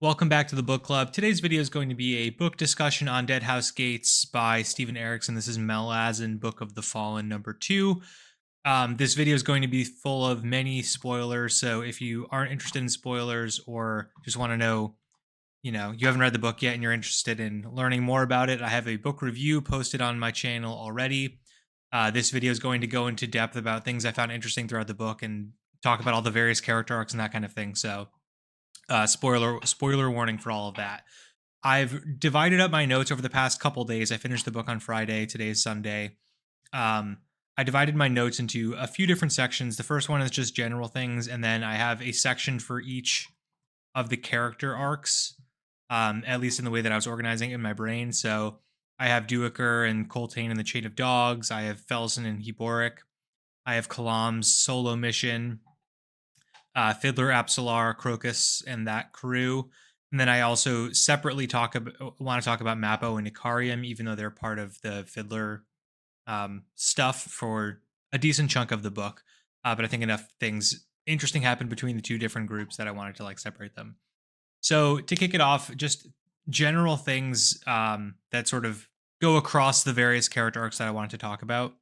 Welcome back to the book club. Today's video is going to be a book discussion on Deadhouse Gates by Stephen Erickson. This is Malazan Book of the Fallen #2. This video is going to be full of many spoilers, so if you aren't interested in spoilers or just want to know, you haven't read the book yet and you're interested in learning more about it, I have a book review posted on my channel already. This video is going to go into depth about things I found interesting throughout the book and talk about all the various character arcs and that kind of thing. So spoiler warning for all of that. I've divided up my notes over the past couple days. I finished the book on Friday. Today is Sunday. I divided my notes into a few different sections. The first one is just general things, and then I have a section for each of the character arcs, at least in the way that I was organizing it in my brain. So I have Duecker and Coltane and the Chain of Dogs. I have Felsen and Heboric. I have Kalam's solo mission. Fiddler, Absalar, Crocus, and that crew. And then I also separately want to talk about Mappo and Icarium, even though they're part of the Fiddler stuff for a decent chunk of the book. But I think enough things interesting happened between the two different groups that I wanted to separate them. So to kick it off, just general things that sort of go across the various character arcs that I wanted to talk about.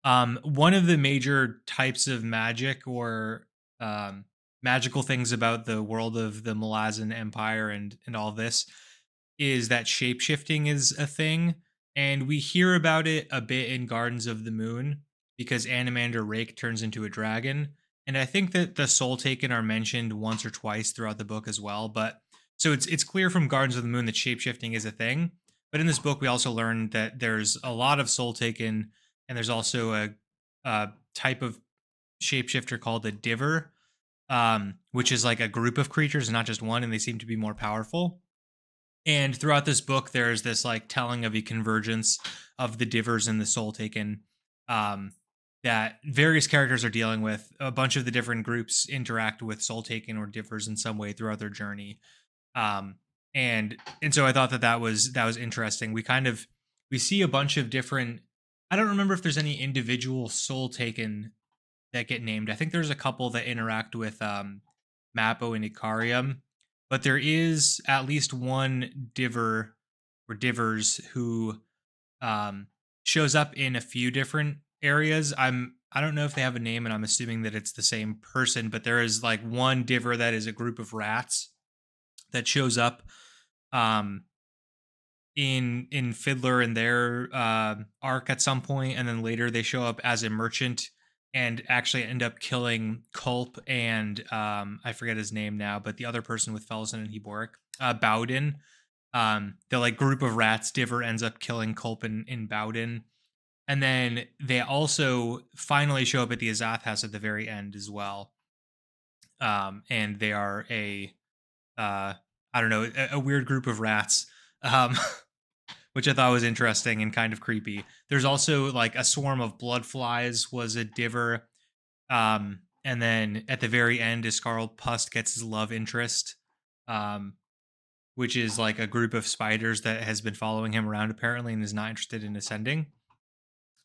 One of the major types of magic or magical things about the world of the Malazan Empire and all this is that shapeshifting is a thing, and we hear about it a bit in Gardens of the Moon because Animander Rake turns into a dragon, and I think that the Soul Taken are mentioned once or twice throughout the book as well. But so it's clear from Gardens of the Moon that shapeshifting is a thing, but in this book we also learn that there's a lot of Soul Taken, and there's also a type of shapeshifter called a diver, which is like a group of creatures, not just one, and they seem to be more powerful. And throughout this book, there's this telling of a convergence of the divers and the Soul Taken that various characters are dealing with. A bunch of the different groups interact with Soul Taken or divers in some way throughout their journey. And so I thought that was interesting. We see a bunch of different. I don't remember if there's any individual Soul Taken that get named. I think there's a couple that interact with Mappo and Icarium, but there is at least one diver or divers who shows up in a few different areas. I don't know if they have a name, and I'm assuming that it's the same person, but there is one diver that is a group of rats that shows up in Fiddler in their arc at some point, and then later they show up as a merchant and actually end up killing Culp and I forget his name now, but the other person with Felsen and Heboric, Bowden. The group of rats diver ends up killing Culp in Bowden. And then they also finally show up at the Azath house at the very end as well. And they are I don't know, a weird group of rats. Which I thought was interesting and kind of creepy. There's also a swarm of blood flies was a diver. And then at the very end, Iskarl Pust gets his love interest, which is a group of spiders that has been following him around apparently and is not interested in ascending.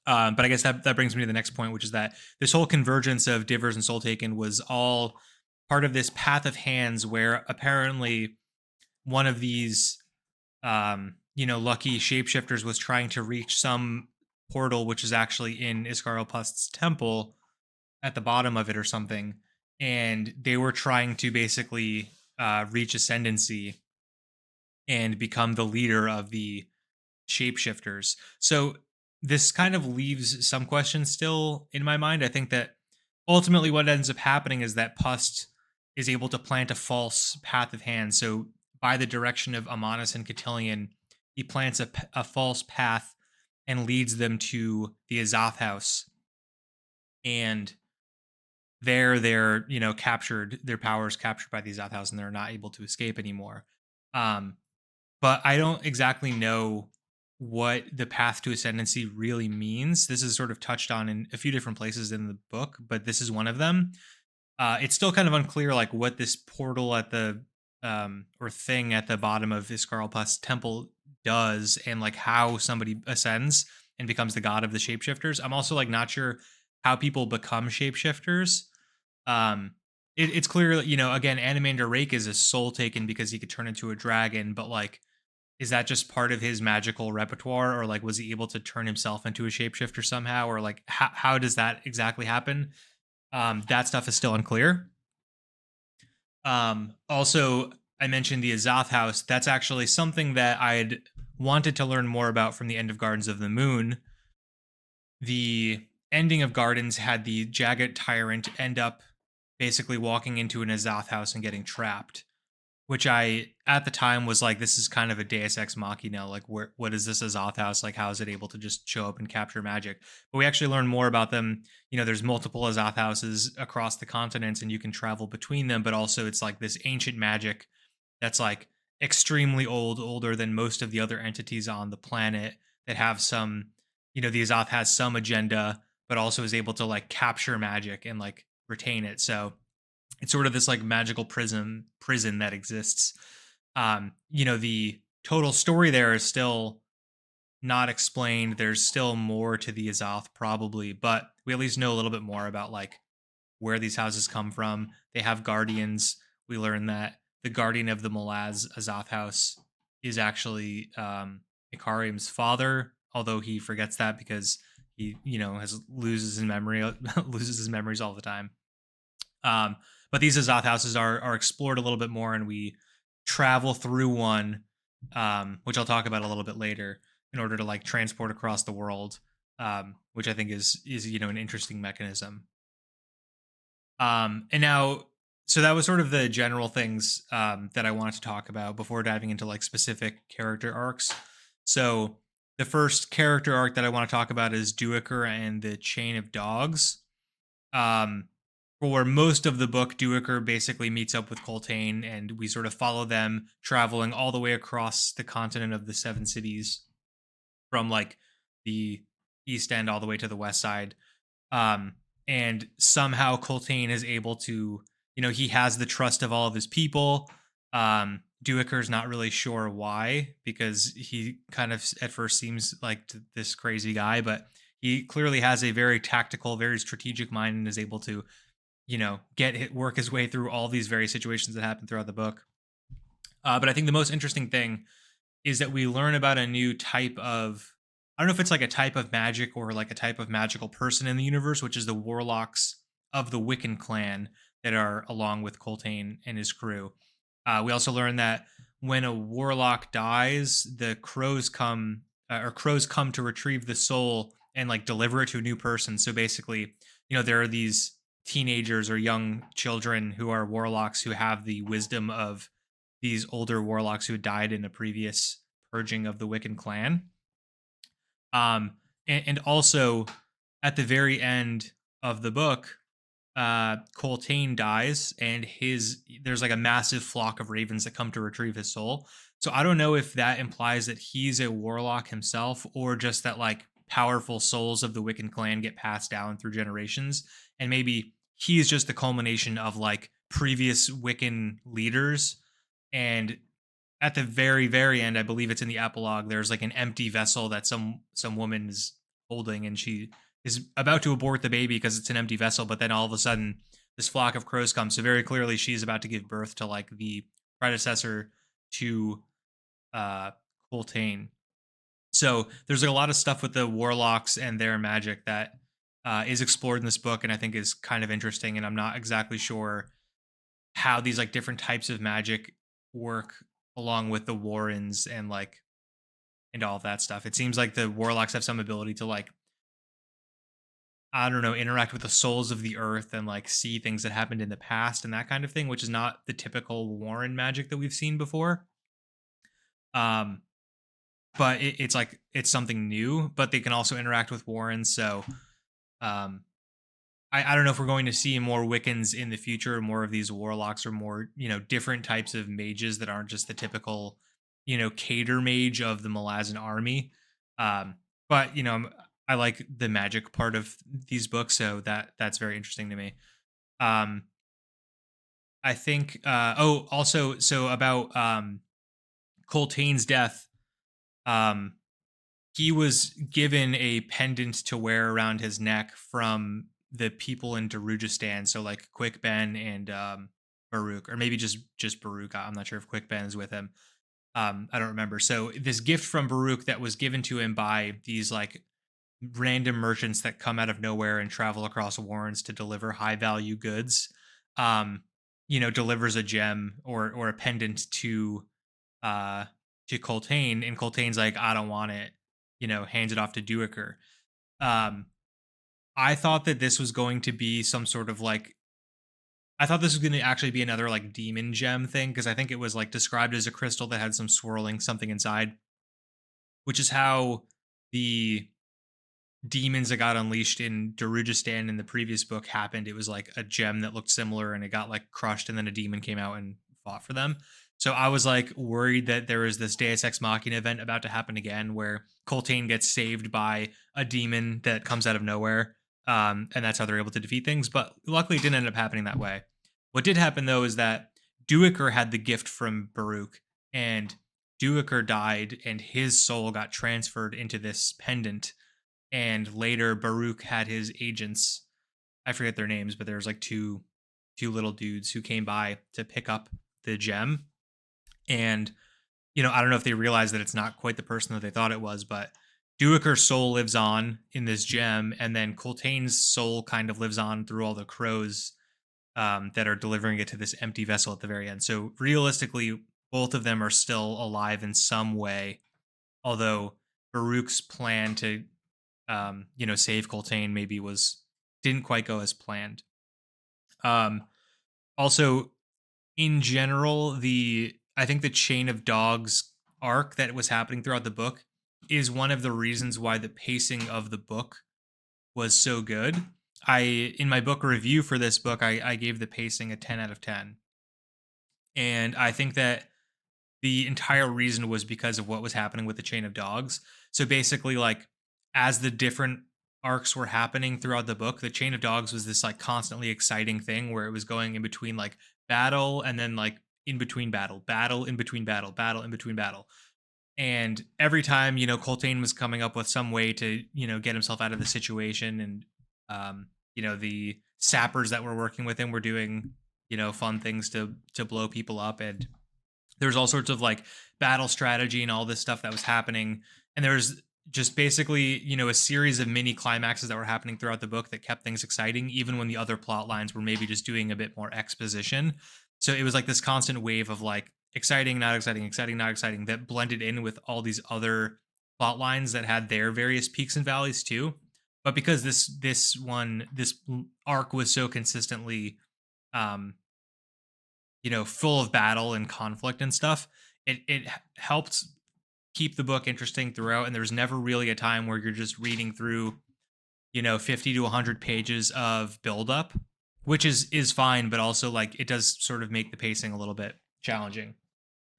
But I guess that brings me to the next point, which is that this whole convergence of divers and Soul Taken was all part of this path of hands where apparently one of these lucky shapeshifters was trying to reach some portal, which is actually in Iskarl Pust's temple at the bottom of it or something. And they were trying to basically reach Ascendancy and become the leader of the shapeshifters. So this kind of leaves some questions still in my mind. I think that ultimately what ends up happening is that Pust is able to plant a false path of hands. So by the direction of Amanus and Cotillion, he plants a false path and leads them to the Azath house. And there they're, captured, their powers captured by the Azath house, and they're not able to escape anymore. But I don't exactly know what the path to Ascendancy really means. This is sort of touched on in a few different places in the book, but this is one of them. It's still kind of unclear what this portal at the or thing at the bottom of Iskarl Pust's temple does, and how somebody ascends and becomes the god of the shapeshifters. I'm also not sure how people become shapeshifters. it's clear, again, Animander Rake is a soul taken because he could turn into a dragon, but like, is that just part of his magical repertoire, or like, was he able to turn himself into a shapeshifter somehow, or like, how does that exactly happen? That stuff is still unclear. Also, I mentioned the Azoth House. That's actually something that I'd wanted to learn more about from the end of Gardens of the Moon. The ending of Gardens had the Jagged Tyrant end up basically walking into an Azoth house and getting trapped, which I at the time was like, this is kind of a Deus Ex Machina. Like, what is this Azoth house? Like, how is it able to just show up and capture magic? But we actually learn more about them. There's multiple Azoth houses across the continents, and you can travel between them. But also, it's like this ancient magic that's like extremely old, older than most of the other entities on the planet that have some. The Azoth has some agenda, but also is able to like capture magic and like retain it. So it's sort of this like magical prison that exists. The total story there is still not explained. There's still more to the Azoth probably, but we at least know a little bit more about like where these houses come from. They have guardians. We learn that the guardian of the Azoth house is actually Icarium's father, although he forgets that because he, has loses his memory loses his memories all the time. But these Azoth houses are explored a little bit more, and we travel through one, which I'll talk about a little bit later, in order to like transport across the world, which I think is an interesting mechanism. And now, so that was sort of the general things that I wanted to talk about before diving into like specific character arcs. So the first character arc that I want to talk about is Duecker and the Chain of Dogs. Um, for most of the book, Duecker basically meets up with Coltane, and we sort of follow them traveling all the way across the continent of the Seven Cities, from like the east end all the way to the west side. Um, and somehow Coltane is able to, he has the trust of all of his people. Duecker's not really sure why, because he kind of at first seems like this crazy guy, but he clearly has a very tactical, very strategic mind and is able to, work his way through all these various situations that happen throughout the book. But I think the most interesting thing is that we learn about a new type of, I don't know if it's like a type of magic or like a type of magical person in the universe, which is the warlocks of the Wiccan clan that are along with Coltane and his crew. We also learn that when a warlock dies, the crows come to retrieve the soul and like deliver it to a new person. So basically, there are these teenagers or young children who are warlocks who have the wisdom of these older warlocks who had died in a previous purging of the Wiccan clan. And also at the very end of the book, Coltane dies, and there's like a massive flock of ravens that come to retrieve his soul. So I don't know if that implies that he's a warlock himself, or just that like powerful souls of the Wiccan clan get passed down through generations, and maybe he's just the culmination of like previous Wiccan leaders. And at the very very end, I believe it's in the epilogue, there's like an empty vessel that some woman is holding, and she is about to abort the baby because it's an empty vessel, but then all of a sudden this flock of crows comes, so very clearly she's about to give birth to like the predecessor to Coltane. So there's like a lot of stuff with the warlocks and their magic that is explored in this book, and I think is kind of interesting, and I'm not exactly sure how these like different types of magic work along with the Warrens and like and all of that stuff. It seems like the warlocks have some ability to like, I don't know, interact with the souls of the earth and like see things that happened in the past and that kind of thing, which is not the typical Warren magic that we've seen before. Um, but it's like it's something new, but they can also interact with Warrens. So um, I don't know if we're going to see more Wiccans in the future, more of these warlocks, or more, different types of mages that aren't just the typical, cater mage of the Malazan army. Um, but I like the magic part of these books, so that's very interesting to me. Um, I think. Also, so about Coltane's death. He was given a pendant to wear around his neck from the people in Darujistan, so like Quick Ben and Baruch, or maybe just Baruch. I'm not sure if Quick Ben is with him. I don't remember. So this gift from Baruch that was given to him by these like random merchants that come out of nowhere and travel across warrens to deliver high value goods. Um, delivers a gem or a pendant uh to Coltane, and Coltane's like, I don't want it. Hands it off to Duecker. Um, I thought that this was going to be some sort of like I thought this was going to actually be another like demon gem thing, because I think it was like described as a crystal that had some swirling something inside, which is how the demons that got unleashed in Darujistan in the previous book happened. It was like a gem that looked similar and it got like crushed, and then a demon came out and fought for them. So I was like worried that there was this Deus Ex Machina event about to happen again where Coltane gets saved by a demon that comes out of nowhere. And that's how they're able to defeat things. But luckily it didn't end up happening that way. What did happen though is that Duecker had the gift from Baruch, and Duecker died and his soul got transferred into this pendant, and later Baruch had his agents. I forget their names, but there's like two little dudes who came by to pick up the gem. And I don't know if they realized that it's not quite the person that they thought it was, but Duecker's soul lives on in this gem, and then Coltane's soul kind of lives on through all the crows that are delivering it to this empty vessel at the very end. So realistically, both of them are still alive in some way, although Baruch's plan to save Coltane maybe didn't quite go as planned. Also, in general, I think the Chain of Dogs arc that was happening throughout the book is one of the reasons why the pacing of the book was so good. In my book review for this book, I gave the pacing a 10 out of 10. And I think that the entire reason was because of what was happening with the Chain of Dogs. So basically, like, as the different arcs were happening throughout the book, the Chain of Dogs was this like constantly exciting thing where it was going in between like battle and then like in between battle in between battle in between battle. And every time, Coltane was coming up with some way to, get himself out of the situation. And, the sappers that were working with him were doing, fun things to blow people up. And there's all sorts of like battle strategy and all this stuff that was happening. And there's just basically, a series of mini climaxes that were happening throughout the book that kept things exciting, even when the other plot lines were maybe just doing a bit more exposition. So it was like this constant wave of like exciting, not exciting, exciting, not exciting, that blended in with all these other plot lines that had their various peaks and valleys too. But because this arc was so consistently um full of battle and conflict and stuff, it helped keep the book interesting throughout. And there's never really a time where you're just reading through 50 to 100 pages of buildup, which is fine, but also like it does sort of make the pacing a little bit challenging.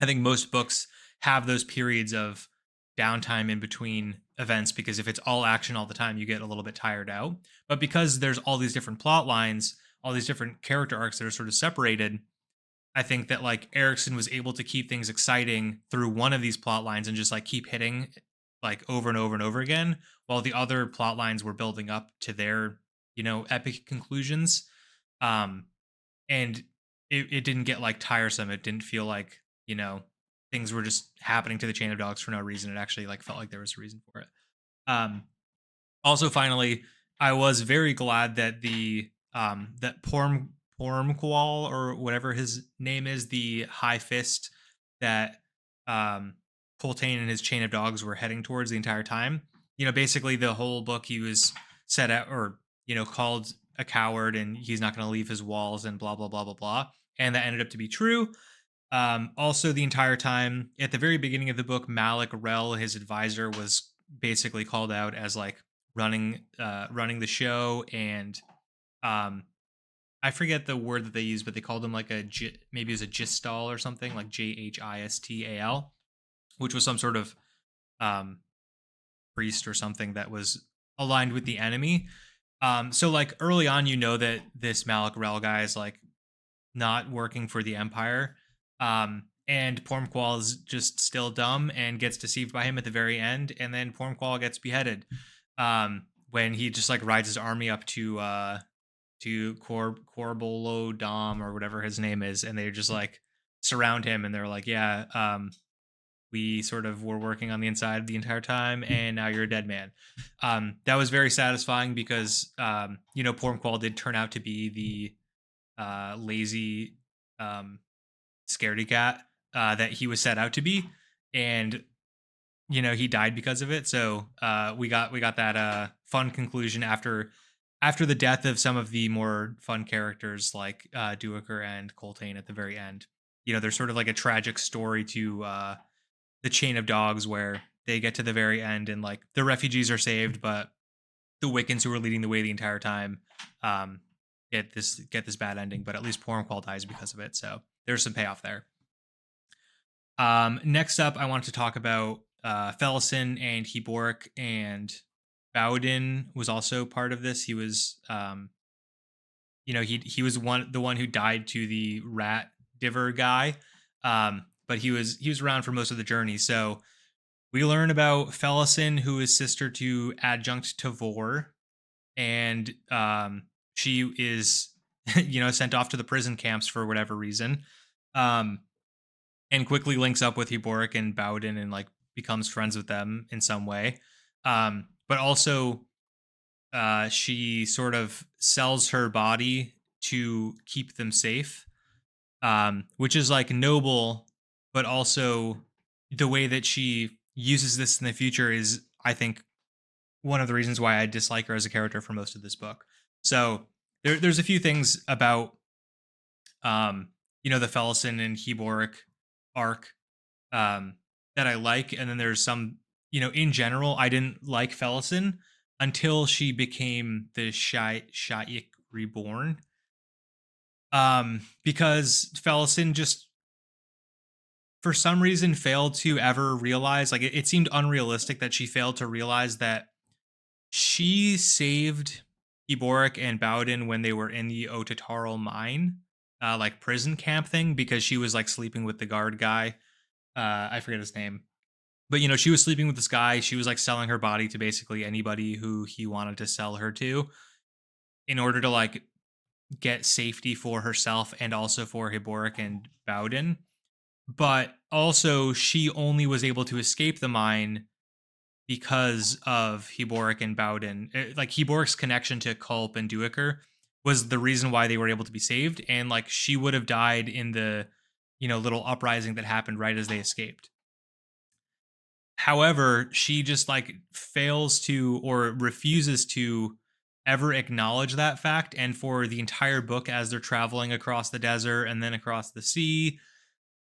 I think most books have those periods of downtime in between events, because if it's all action all the time, you get a little bit tired out. But because there's all these different plot lines, all these different character arcs that are sort of separated, I think that like Erickson was able to keep things exciting through one of these plot lines and just like keep hitting like over and over and over again, while the other plot lines were building up to their, epic conclusions. And it didn't get like tiresome. It didn't feel like, things were just happening to the Chain of Dogs for no reason. It actually like felt like there was a reason for it. Also, finally, I was very glad that that Pormqual, or whatever his name is, the High Fist that Coltane and his Chain of Dogs were heading towards the entire time. Basically the whole book he was set out, or called a coward, and he's not going to leave his walls, and blah blah blah blah blah. And that ended up to be true. Also, the entire time at the very beginning of the book, Malik Rel, his advisor, was basically called out as like running the show. And I forget the word that they used, but they called him like maybe it was a Gistal or something, like Jhistal, which was some sort of priest or something that was aligned with the enemy. So like early on, that this Malik Rel guy is like not working for the Empire. And Pormqual is just still dumb and gets deceived by him at the very end, and then Pormqual gets beheaded. when he just like rides his army up to Corbolo Dom or whatever his name is, and they just like surround him, and they're like, "Yeah, we sort of were working on the inside the entire time, and now you're a dead man." That was very satisfying because Pormqual did turn out to be the lazy um, scaredy cat that he was set out to be, and he died because of it. So we got that fun conclusion after the death of some of the more fun characters like Duecker and Coltane at the very end. There's sort of like a tragic story to the chain of dogs where they get to the very end and like the refugees are saved, but the Wiccans who were leading the way the entire time um, get this bad ending. But at least Pormqual dies because of it. So there's some payoff there. Next up, I want to talk about Felison and Heboric, and Bowden was also part of this. He was, he was the one who died to the rat diver guy, but he was around for most of the journey. So we learn about Felison, who is sister to Adjunct Tavor, and she is, sent off to the prison camps for whatever reason. And quickly links up with Heboric and Bowden and like becomes friends with them in some way. But also, she sort of sells her body to keep them safe, which is like noble, but also the way that she uses this in the future is, I think, one of the reasons why I dislike her as a character for most of this book. So there's a few things about, the Felison and Heboric arc that I like, and then there's some, in general, I didn't like Felison until she became the Shaik Reborn, because Felison just for some reason failed to ever realize, like it seemed unrealistic that she failed to realize that she saved Eboric and Bowden when they were in the Otatarl mine, like prison camp thing, because she was like sleeping with the guard guy. I forget his name. But she was sleeping with this guy. She was like selling her body to basically anybody who he wanted to sell her to in order to like get safety for herself and also for Heboric and Bowden. But also she only was able to escape the mine because of Heboric and Bowden. Like Heboric's connection to Culp and Duecker was the reason why they were able to be saved, and like she would have died in the little uprising that happened right as they escaped. However, she just like fails to or refuses to ever acknowledge that fact, and for the entire book as they're traveling across the desert and then across the sea,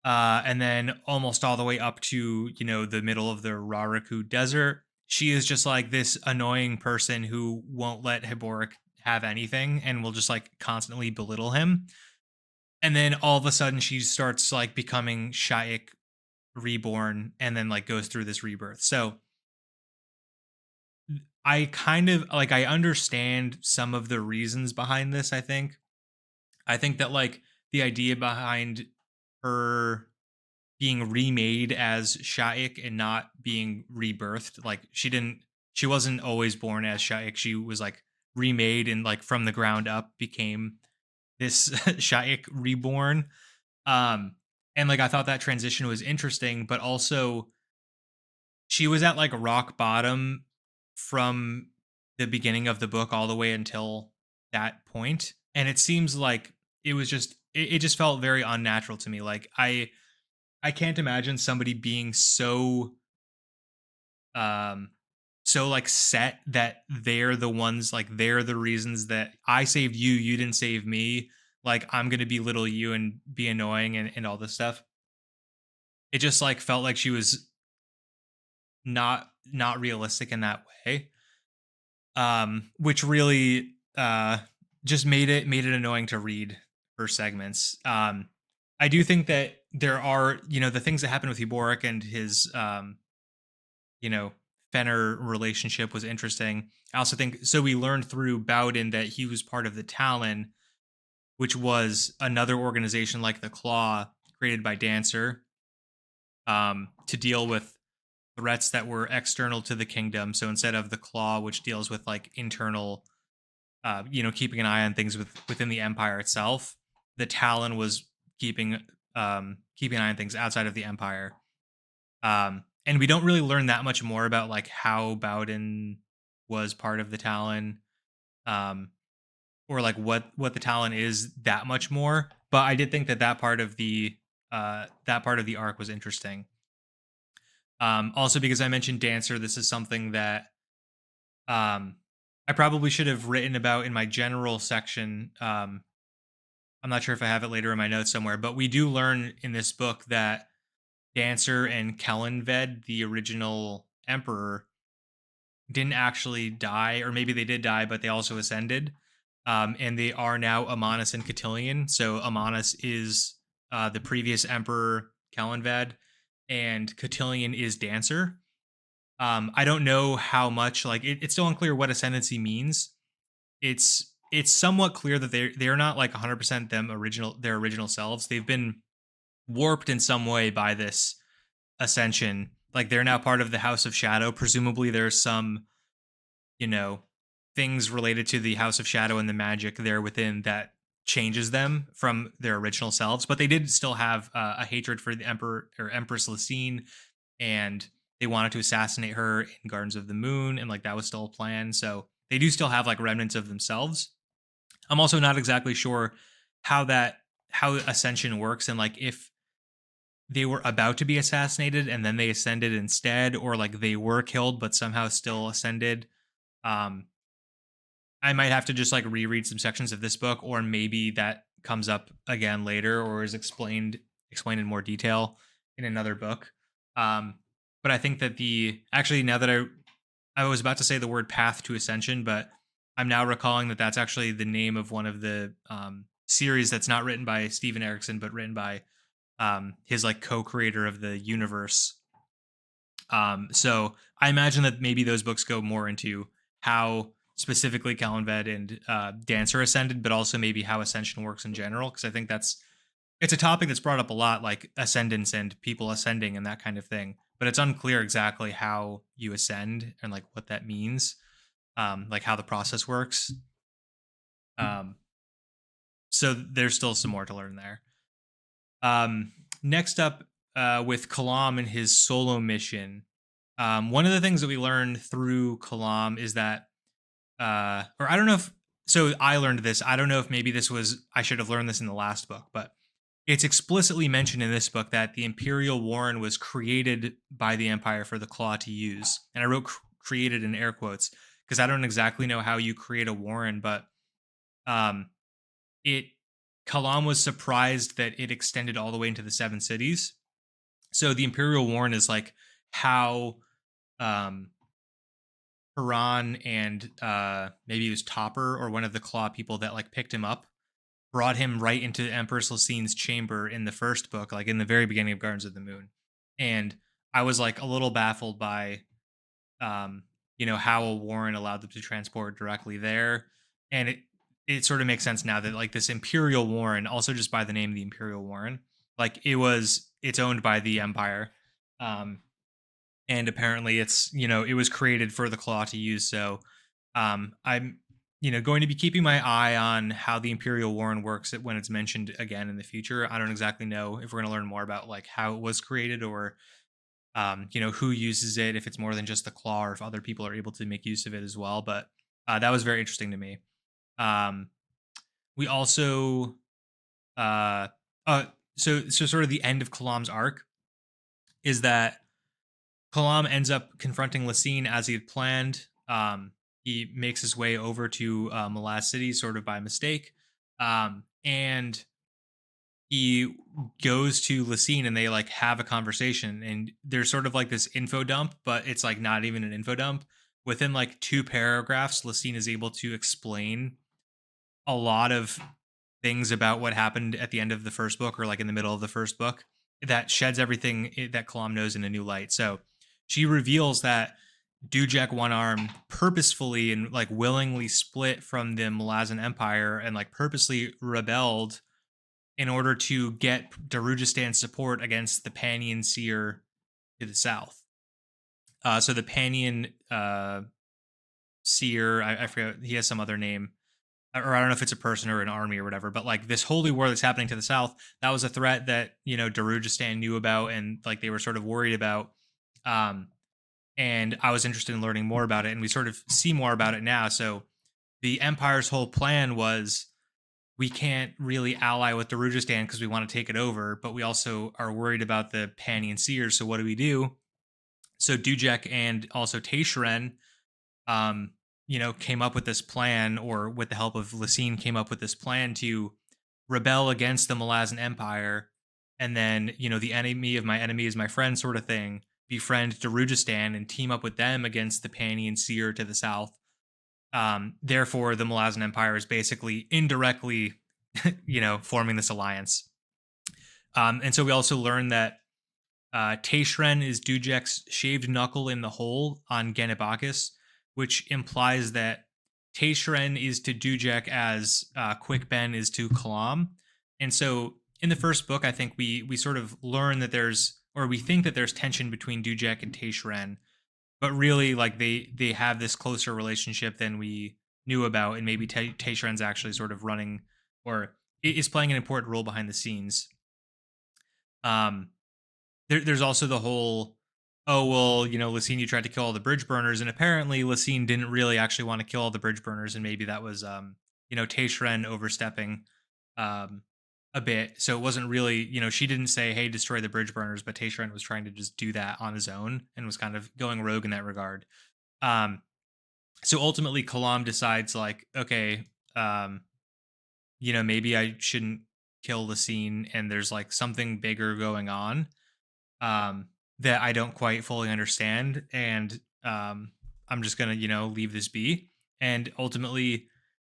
and then almost all the way up to the middle of the Raraku desert, she is just like this annoying person who won't let Heboric have anything and will just like constantly belittle him. And then all of a sudden she starts like becoming Shaik Reborn and then like goes through this rebirth. So I kind of like I understand some of the reasons behind this. I think that like the idea behind her being remade as Shaik and not being rebirthed, like she wasn't always born as Shaik. She was like remade and like from the ground up became this Shaik reborn. And like I thought that transition was interesting, but also she was at like rock bottom from the beginning of the book all the way until that point, and it seems like it just felt very unnatural to me. Like I can't imagine somebody being um so like set that they're the ones, like they're the reasons that I saved you, you didn't save me, like I'm gonna belittle you and be annoying and all this stuff. It just like felt like she was not realistic in that way, which really just made it annoying to read for segments. I do think that there are the things that happen with Eboric and his you know Fenner relationship was interesting. I also think so. We learned through Bowden that he was part of the Talon, which was another organization like the Claw created by Dancer, to deal with threats that were external to the kingdom. So instead of the claw, which deals with like internal, keeping an eye on things within the empire itself, the Talon was keeping an eye on things outside of the empire. And we don't really learn that much more about like how Bowden was part of the Talon, um, or like what the Talon is that much more. But I did think that that part of the arc was interesting. Also, because I mentioned Dancer, this is something that um, I probably should have written about in my general section. I'm not sure if I have it later in my notes somewhere, but we do learn in this book that Dancer and Kellenved, the original emperor, didn't actually die, or maybe they did die, but they also ascended. And they are now Amanus and Cotillion. So Amanus is the previous emperor, Kellenved, and Cotillion is Dancer. I don't know how much, like, it's still unclear what Ascendancy means. It's somewhat clear that they're not like 100% their original selves. They've been warped in some way by this ascension. Like they're now part of the House of Shadow. Presumably there's some, you know, things related to the House of Shadow and the magic there within that changes them from their original selves, but they did still have a hatred for the Emperor or Empress Lysine, and they wanted to assassinate her in Gardens of the Moon, and like that was still a plan. So they do still have like remnants of themselves. I'm also not exactly sure how that how ascension works, and like if they were about to be assassinated and then they ascended instead, or like they were killed but somehow still ascended. um I might have to just like reread some sections of this book, or maybe that comes up again later or is explained in more detail in another book. um but I think that the actually, now that I was about to say the word path to ascension, but I'm now recalling that that's actually the name of one of the series that's not written by Steven Erickson but written by his like co-creator of the universe. So I imagine that maybe those books go more into how specifically Callanved and Dancer ascended, but also maybe how ascension works in general. Because I think it's a topic that's brought up a lot, like ascendance and people ascending and that kind of thing. But it's unclear exactly how you ascend and like what that means, like how the process works. Um, so there's still some more to learn there. Next up, with Kalam and his solo mission. One of the things that we learned through Kalam is that, or I don't know if, so I learned this. I don't know if maybe I should have learned this in the last book, but it's explicitly mentioned in this book that the Imperial Warren was created by the Empire for the Claw to use. And I wrote created in air quotes because I don't exactly know how you create a Warren, but um, it, Kalam was surprised that it extended all the way into the Seven Cities. So the Imperial Warren is like how um Haran and maybe it was Topper or one of the Claw people that like picked him up, brought him right into Empress Lysine's chamber in the first book, like in the very beginning of Gardens of the Moon. And I was like a little baffled by um, how a Warren allowed them to transport directly there. And it sort of makes sense now that like this Imperial Warren, also just by the name the Imperial Warren, like it's owned by the Empire. Um, and apparently it was created for the Claw to use. So I'm going to be keeping my eye on how the Imperial Warren works when it's mentioned again in the future. I don't exactly know if we're going to learn more about like how it was created, or who uses it, if it's more than just the Claw, or if other people are able to make use of it as well. But that was very interesting to me. um we also uh uh so sort of the end of Kalam's arc is that Kalam ends up confronting Lysine as he had planned. He makes his way over to Malaz City sort of by mistake. And he goes to Lysine and they like have a conversation, and there's sort of like this info dump, but it's like not even an info dump. Within like 2 paragraphs, Lysine is able to explain a lot of things about what happened at the end of the first book, or like in the middle of the first book, that sheds everything that Kalam knows in a new light. So she reveals that Dujek One Arm purposefully and like willingly split from the Malazan Empire and like purposely rebelled in order to get Darujistan's support against the Panian Seer to the south. So the Panion seer, I forget, he has some other name, or I don't know if it's a person or an army or whatever, but like this holy war that's happening to the south, that was a threat that, Darujistan knew about and like they were sort of worried about. Um, and I was interested in learning more about it, and we sort of see more about it now. So the Empire's whole plan was, we can't really ally with Darujistan because we want to take it over, but we also are worried about the Panion Seers. So what do we do? So Dujek and also Taishren, um, came up with this plan, or with the help of Lysine, came up with this plan to rebel against the Malazan Empire, and then, the enemy of my enemy is my friend sort of thing, befriend Darujistan and team up with them against the Panion Seer to the south. Therefore, the Malazan Empire is basically indirectly, forming this alliance. And so we also learn that Taishren is Dujek's shaved knuckle in the hole on Genebakis, which implies that Taishren is to Dujek as Quick Ben is to Kalam. And so in the first book, I think we sort of learn that we think that there's tension between Dujek and Taishren, but really like they have this closer relationship than we knew about, and maybe Taishren's actually sort of running, or is playing an important role behind the scenes. Um, there's also the whole, oh well, Lysine, you tried to kill all the bridge burners, and apparently Lysine didn't really actually want to kill all the bridge burners, and maybe that was Taishren overstepping um a bit. So it wasn't really, she didn't say, hey, destroy the bridge burners, but Taishren was trying to just do that on his own and was kind of going rogue in that regard. Um so ultimately Kalam decides like, okay, maybe I shouldn't kill Lysine, and there's like something bigger going on that I don't quite fully understand, and I'm just gonna leave this be. And ultimately,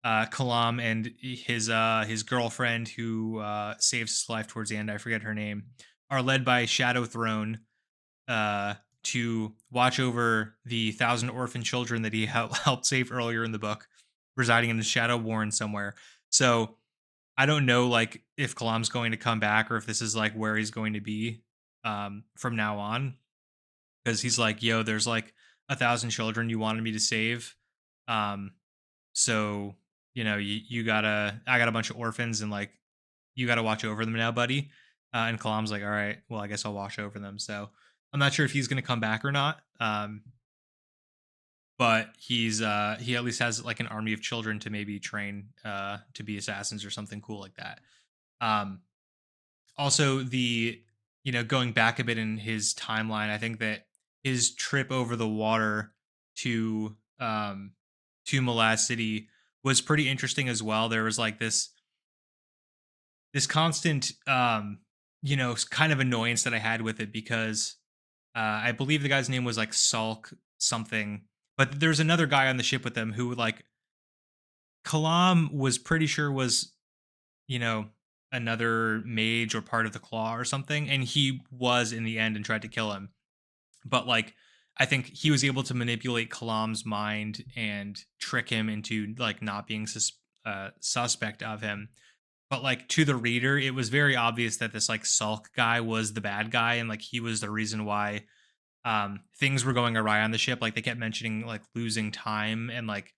Kalam and his girlfriend, who saves his life towards the end, I forget her name, are led by Shadow Throne uh, to watch over the 1,000 orphan children that he helped save earlier in the book, residing in the Shadow Warren somewhere. So I don't know, like, if Kalam's going to come back, or if this is like where he's going to be from now on, because he's like, yo, there's like 1,000 children you wanted me to save. Um, so you gotta, I got a bunch of orphans, and like you gotta watch over them now, buddy. And Kalam's like, all right, well, I guess I'll watch over them. So I'm not sure if he's gonna come back or not. But he at least has like an army of children to maybe train to be assassins or something cool like that. Um, Also, the going back a bit in his timeline, I think that his trip over the water to to Malaz City was pretty interesting as well. There was like this constant kind of annoyance that I had with it, because I believe the guy's name was like Salk something, but there's another guy on the ship with them who, like, Kalam was pretty sure was, you know, another mage or part of the Claw or something, and he was in the end and tried to kill him. But like, I think he was able to manipulate Kalam's mind and trick him into like not being suspect of him. But like, to the reader, it was very obvious that this like Sulk guy was the bad guy, and like he was the reason why things were going awry on the ship. Like, they kept mentioning like losing time and like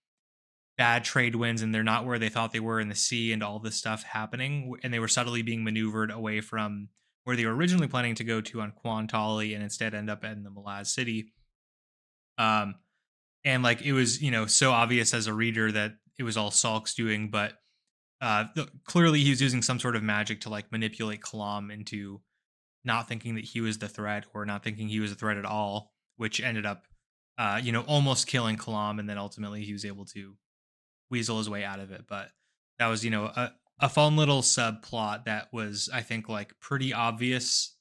bad trade winds, and they're not where they thought they were in the sea, and all this stuff happening, and they were subtly being maneuvered away from where they were originally planning to go to on Quantali, and instead end up in the Malaz City. um and like, it was, so obvious as a reader that it was all Salk's doing, but clearly he was using some sort of magic to like manipulate Kalam into not thinking that he was the threat, or not thinking he was a threat at all, which ended up almost killing Kalam, and then ultimately he was able to weasel his way out of it. But that was, a fun little subplot that was, I think, like pretty obvious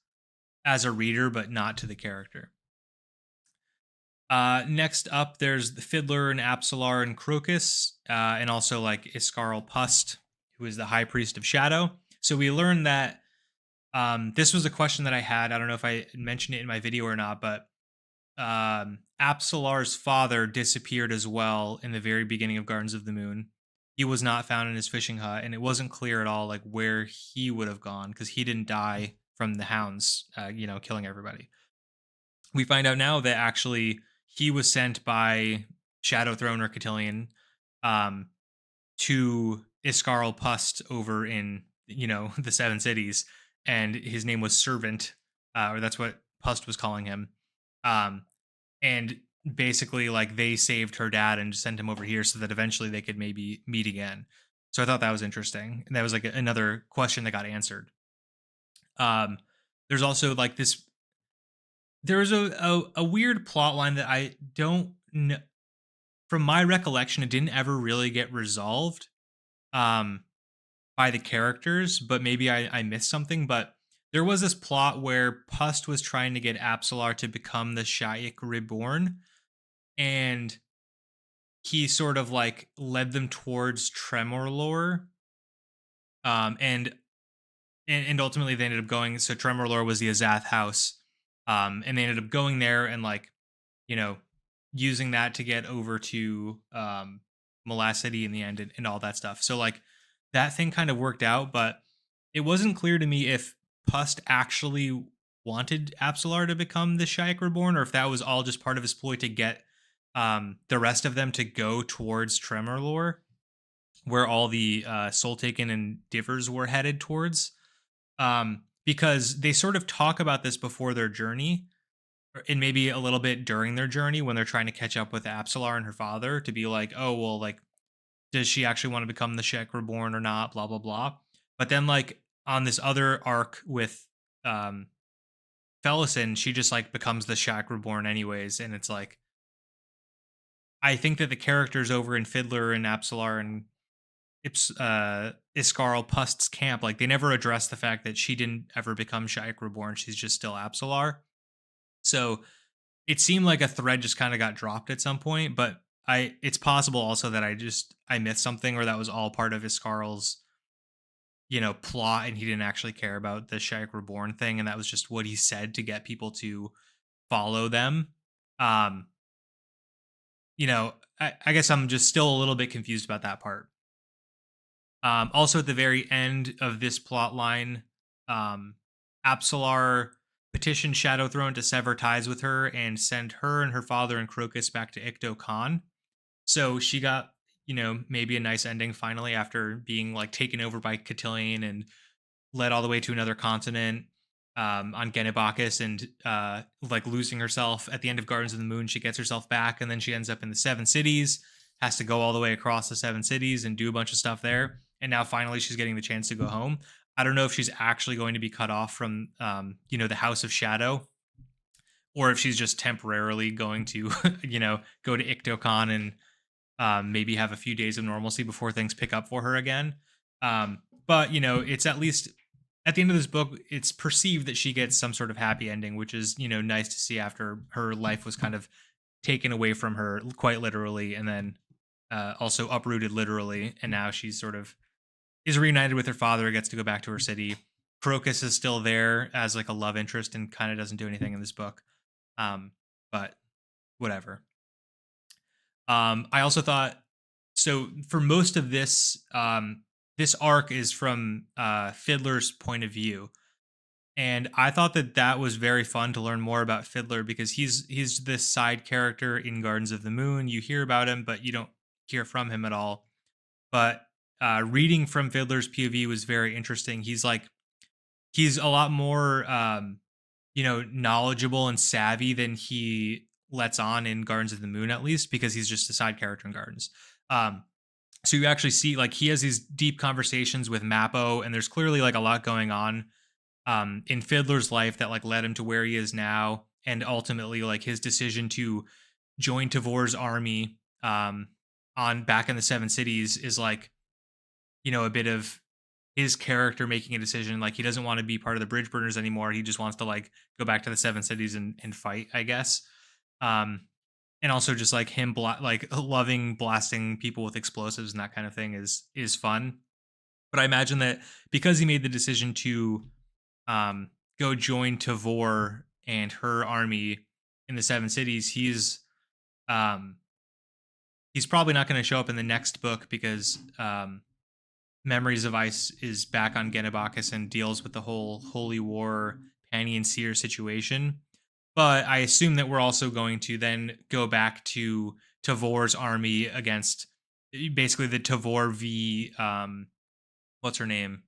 as a reader, but not to the character. Next up, there's the Fiddler and Absalar and Crocus, and also like Iskarl Pust, who is the High Priest of Shadow. So we learned that this was a question that I had. I don't know if I mentioned it in my video or not, but Absalar's father disappeared as well in the very beginning of Gardens of the Moon. He was not found in his fishing hut, and it wasn't clear at all like where he would have gone, because he didn't die from the hounds, killing everybody. we find out now that actually he was sent by Shadow Throne or Cotillion um, to Iskarl Pust over in the Seven Cities, and his name was Servant, or that's what Pust was calling him. Um, and basically, like they saved her dad and sent him over here so that eventually they could maybe meet again. So I thought that was interesting, and that was like another question that got answered. Um, there's also like this. There's a weird plot line that I don't know. From my recollection, it didn't ever really get resolved. Um, by the characters, but maybe I missed something. But there was this plot where Pust was trying to get Absalar to become the Shaik Reborn, and he sort of like led them towards Tremorlore. And ultimately they ended up going. So Tremorlore was the Azath house, and they ended up going there and like you know using that to get over to Malacity in the end and all that stuff. So like that thing kind of worked out, but it wasn't clear to me if Pust actually wanted Absalar to become the Shaik Reborn, or if that was all just part of his ploy to get the rest of them to go towards Tremorlore, where all the Soul Taken and Divers were headed towards. Because they sort of talk about this before their journey, and maybe a little bit during their journey when they're trying to catch up with Absalar and her father to be like, oh, well, like, does she actually want to become the Shaik Reborn or not? Blah, blah, blah. But then, like, on this other arc with um, Felison, she just like becomes the Shaik Reborn anyways. And it's like, I think that the characters over in Fiddler and Absalar and Iskarl Pust's camp, like, they never address the fact that she didn't ever become Shaik Reborn. She's just still Absalar. So it seemed like a thread just kind of got dropped at some point, but it's possible also that I missed something, or that was all part of Iskarl's plot, and he didn't actually care about the Shaik Reborn thing, and that was just what he said to get people to follow them. Um, I guess I'm just still a little bit confused about that part. Also, at the very end of this plot line, um, Absalar petitioned Shadow Throne to sever ties with her and send her and her father and Crocus back to Icto Khan. So she got, maybe a nice ending finally after being like taken over by Cotillion and led all the way to another continent on Genebakis, and like losing herself at the end of Gardens of the Moon. She gets herself back, and then she ends up in the Seven Cities, has to go all the way across the Seven Cities and do a bunch of stuff there. And now finally she's getting the chance to go home. I don't know if she's actually going to be cut off from, the House of Shadow, or if she's just temporarily going to, go to Iktokan and maybe have a few days of normalcy before things pick up for her again. But it's at least at the end of this book, it's perceived that she gets some sort of happy ending, which is nice to see after her life was kind of taken away from her quite literally, and then also uprooted literally, and now she's sort of is reunited with her father, gets to go back to her city. Crocus is still there as like a love interest and kind of doesn't do anything in this book. But whatever. I also thought so for most of this, this arc is from Fiddler's point of view, and I thought that that was very fun to learn more about Fiddler, because he's this side character in Gardens of the Moon. You hear about him, but you don't hear from him at all. But reading from Fiddler's POV was very interesting. He's a lot more knowledgeable and savvy than he lets on in Gardens of the Moon, at least, because he's just a side character in Gardens. So you actually see like he has these deep conversations with Mappo, and there's clearly like a lot going on in Fiddler's life that like led him to where he is now, and ultimately like his decision to join Tavor's army on back in the Seven Cities is like a bit of his character making a decision. Like he doesn't want to be part of the bridge burners anymore. He just wants to like go back to the Seven Cities and fight, I guess. Um, and also just like him like loving blasting people with explosives and that kind of thing is fun. But I imagine that because he made the decision to go join Tavor and her army in the Seven Cities, um, he's probably not going to show up in the next book, because Memories of Ice is back on Genebakis and deals with the whole Holy War Panny and Seer situation. But I assume that we're also going to then go back to Tavor's army against basically the Tavor v what's her name?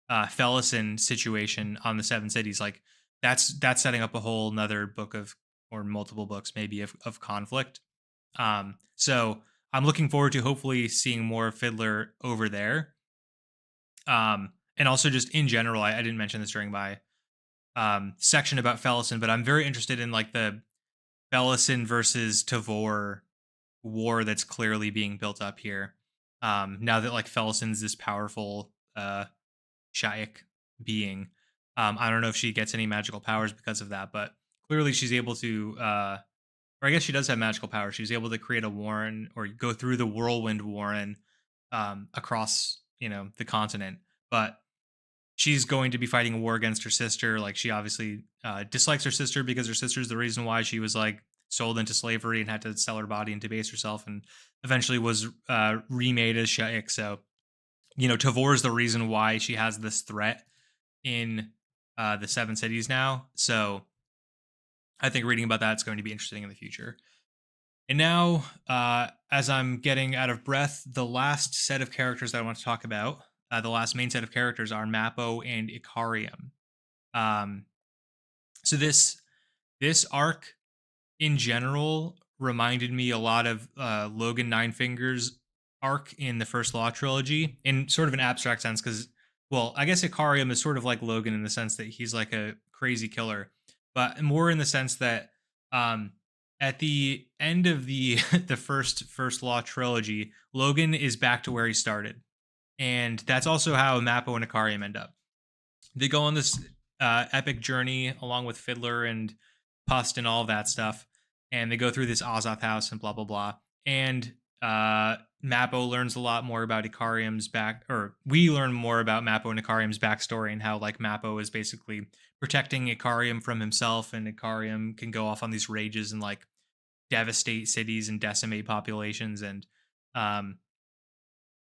Felison situation on the Seven Cities. Like that's setting up a whole another book of, or multiple books maybe, of conflict. So I'm looking forward to hopefully seeing more Fiddler over there. And also just in general, I didn't mention this during my section about Felison, but I'm very interested in like the Felison versus Tavor war that's clearly being built up here. Now that like Felison's this powerful Shaik being. I don't know if she gets any magical powers because of that, but clearly she's able to, or I guess she does have magical powers. She's able to create a warren or go through the whirlwind warren across, the continent. But she's going to be fighting a war against her sister. Like she obviously dislikes her sister because her sister's the reason why she was like sold into slavery and had to sell her body and debase herself, and eventually was remade as Shaik. So Tavor is the reason why she has this threat in the Seven Cities now. So I think reading about that is going to be interesting in the future. And now, as I'm getting out of breath, the last set of characters that I want to talk about, the last main set of characters are Mappo and Icarium. Um, so this arc in general reminded me a lot of Logan Nine Fingers arc in the first Law trilogy in sort of an abstract sense, because well, I guess Icarium is sort of like Logan in the sense that he's like a crazy killer, but more in the sense that um at the end of the the first Law trilogy, Logan is back to where he started. And that's also how Mappo and Icarium end up. They go on this epic journey along with Fiddler and Pust and all of that stuff, and they go through this Azoth house and blah blah blah. And Mappo learns a lot more about Icarium's back, or we learn more about Mappo and Icarium's backstory, and how like Mappo is basically protecting Icarium from himself, and Icarium can go off on these rages and like devastate cities and decimate populations, and um,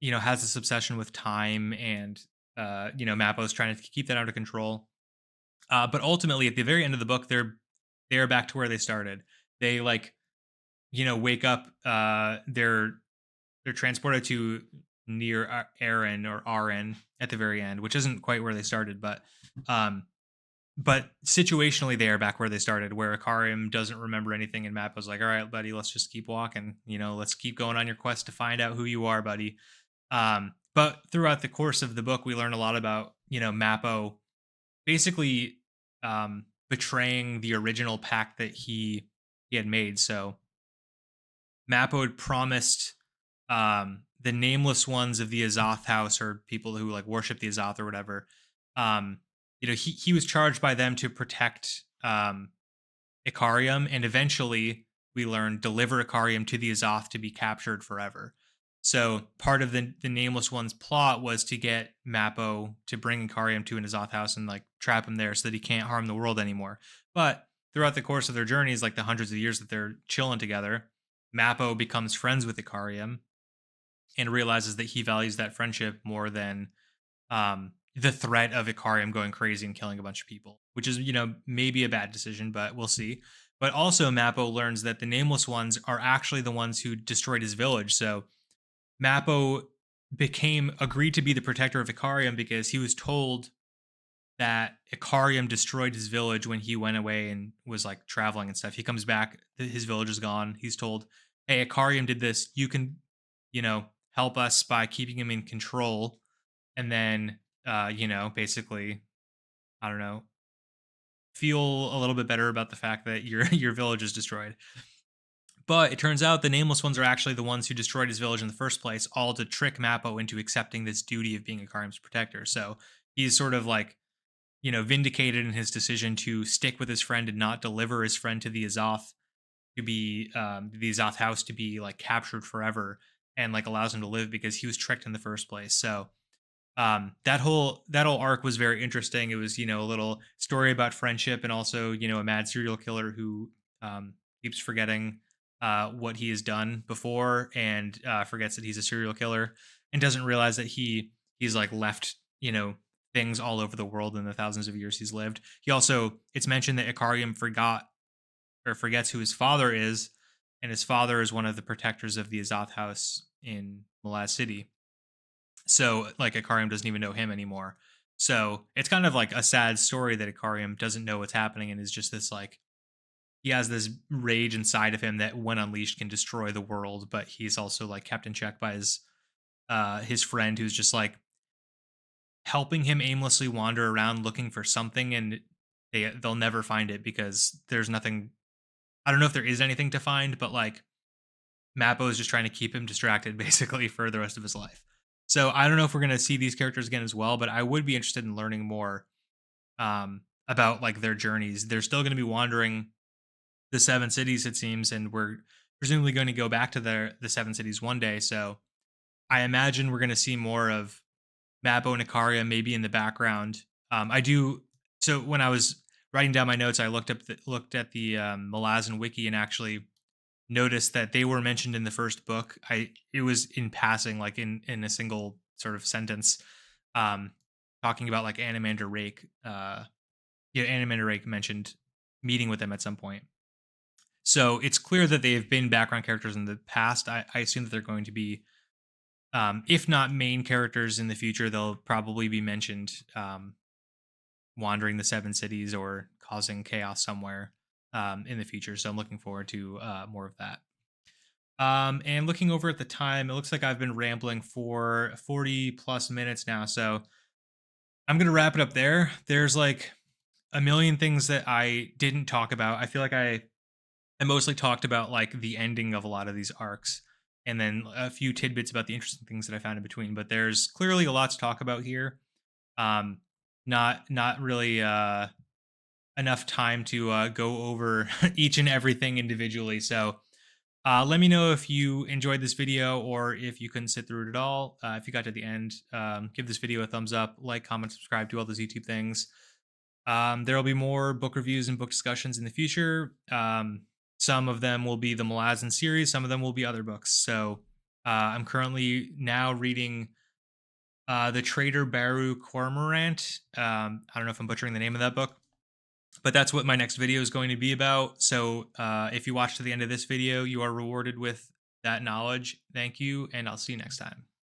has this obsession with time, and Mappo's trying to keep that under control. But ultimately, at the very end of the book, they're back to where they started. They like wake up. They're transported to near Aaron or Aren at the very end, which isn't quite where they started, um, but situationally they are back where they started, where Icarium doesn't remember anything, and Mappo's like, "All right, buddy, let's just keep walking. Let's keep going on your quest to find out who you are, buddy." But throughout the course of the book, we learn a lot about Mappo basically betraying the original pact that he had made. So Mappo had promised the nameless ones of the Azoth house, or people who like worship the Azoth or whatever. Um, he was charged by them to protect Icarium, and eventually we learn deliver Icarium to the Azoth to be captured forever. So part of the Nameless One's plot was to get Mappo to bring Icarium to an Azoth house and like trap him there so that he can't harm the world anymore. But throughout the course of their journeys, like the hundreds of years that they're chilling together, Mappo becomes friends with Icarium and realizes that he values that friendship more than the threat of Icarium going crazy and killing a bunch of people, which is, maybe a bad decision, but we'll see. But also, Mappo learns that the Nameless Ones are actually the ones who destroyed his village. So Mappo agreed to be the protector of Icarium because he was told that Icarium destroyed his village when he went away and was like traveling and stuff. He comes back, his village is gone. He's told, "Hey, Icarium did this. You can, help us by keeping him in control." And then, basically, I don't know, feel a little bit better about the fact that your your village is destroyed. But it turns out the Nameless Ones are actually the ones who destroyed his village in the first place, all to trick Mappo into accepting this duty of being Icarium's protector. So he's sort of like, vindicated in his decision to stick with his friend and not deliver his friend to the Azoth, to be the Azoth house, to be like captured forever, and like allows him to live because he was tricked in the first place. So that whole arc was very interesting. It was a little story about friendship, and also a mad serial killer who keeps forgetting what he has done before, and forgets that he's a serial killer, and doesn't realize that he's like left things all over the world in the thousands of years he's lived. He also, it's mentioned that Icarium forgot or forgets who his father is, and his father is one of the protectors of the Azoth House in Malaz City. So like Icarium doesn't even know him anymore. So it's kind of like a sad story that Icarium doesn't know what's happening and is just this like he has this rage inside of him that when unleashed can destroy the world, but he's also like kept in check by his friend who's just like helping him aimlessly wander around looking for something, and they'll never find it because there's nothing. I don't know if there is anything to find, but like Mappo is just trying to keep him distracted basically for the rest of his life. So I don't know if we're gonna see these characters again as well, but I would be interested in learning more about like their journeys. They're still going to be wandering the seven cities, it seems, and we're presumably going to go back to the seven cities one day. So I imagine we're going to see more of Mappo and Icarium maybe in the background. I do. So when I was writing down my notes, I looked at the Malazan wiki and actually noticed that they were mentioned in the first book. It was in passing, like in a single sort of sentence, um, talking about like Animander Rake. Yeah, Animander Rake mentioned meeting with them at some point. So it's clear that they have been background characters in the past. I assume that they're going to be, if not main characters in the future, they'll probably be mentioned wandering the seven cities or causing chaos somewhere in the future. So I'm looking forward to more of that. And looking over at the time, it looks like I've been rambling for 40 plus minutes now. So I'm going to wrap it up there. There's like a million things that I didn't talk about. I feel like I mostly talked about like the ending of a lot of these arcs and then a few tidbits about the interesting things that I found in between. But there's clearly a lot to talk about here. Um, not really enough time to go over each and everything individually. So let me know if you enjoyed this video or if you couldn't sit through it at all. If you got to the end, give this video a thumbs up, like, comment, subscribe, do all those YouTube things. There will be more book reviews and book discussions in the future. Some of them will be the Malazan series, some of them will be other books. So I'm currently now reading The Trader Baru Cormorant. I don't know if I'm butchering the name of that book, but that's what my next video is going to be about. So if you watch to the end of this video, you are rewarded with that knowledge. Thank you, and I'll see you next time.